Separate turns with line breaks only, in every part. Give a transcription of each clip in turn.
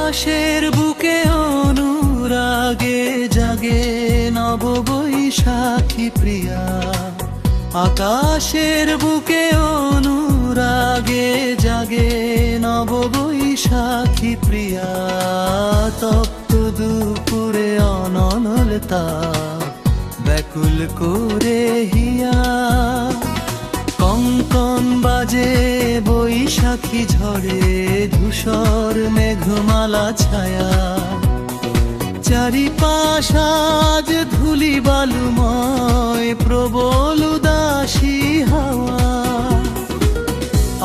আকাশের বুকে অনুরাগে জাগে নব বৈশাখী প্রিয়া। আকাশের বুকে অনুরাগে জাগে নব বৈশাখী প্রিয়া। তপ্ত দুপুরে অনল তাপ ব্যাকুল করে হিয়া। কঙ্কন বাজে বৈশাখী ঝড়ে ধূসর মেঘমালা ছায়া। চারিপাশ আজ ধূলি বালুময় প্রবল উদাসী হাওয়া।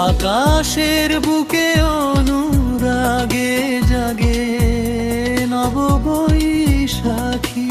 আকাশের বুকে অনুরাগে জাগে নব বৈশাখী।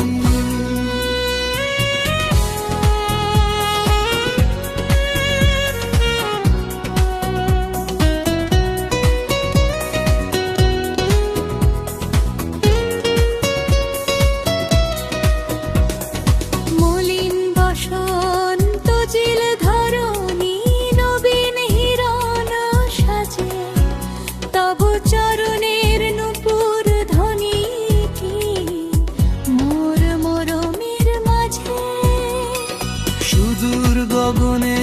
গগনে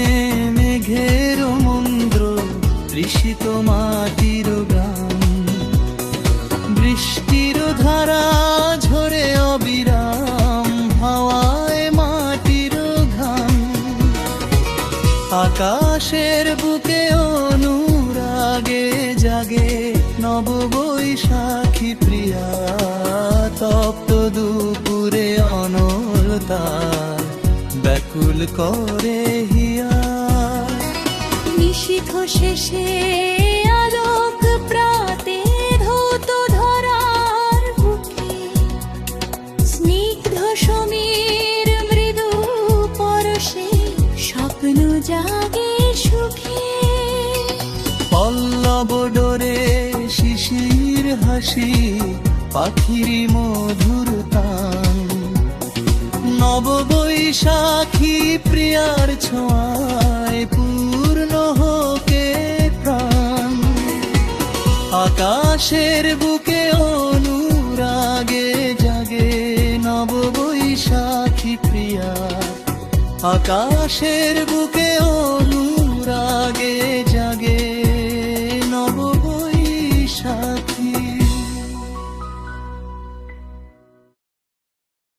মেঘের মন্দ্র তৃষিত মাটির গান। বৃষ্টির ধারা ঝরে অবিরাম হাওয়ায় মাটির ঘাম। আকাশের বুকে অনুরাগে জাগে নব বৈশাখী প্রিয়া। তপ্ত দুপুরে অনল তার ব্যাকুল করে হিয়া।
নিশীথ শেষে আলোক প্রাতে ধৌত ধরার বুকে। স্নিগ্ধ সমীর মৃদু পরশে স্বপ্ন জাগে সুখে।
পল্লব ডোরে শিশির হাসি পাখির মধুর তান। নব বৈশাখী প্রিয়ার ছোঁয়ায় পূর্ণ হোকে প্রাণ। আকাশের বুকে অনুরাগে জাগে নব বৈশাখী প্রিয়া। আকাশের বুকে অনুরাগে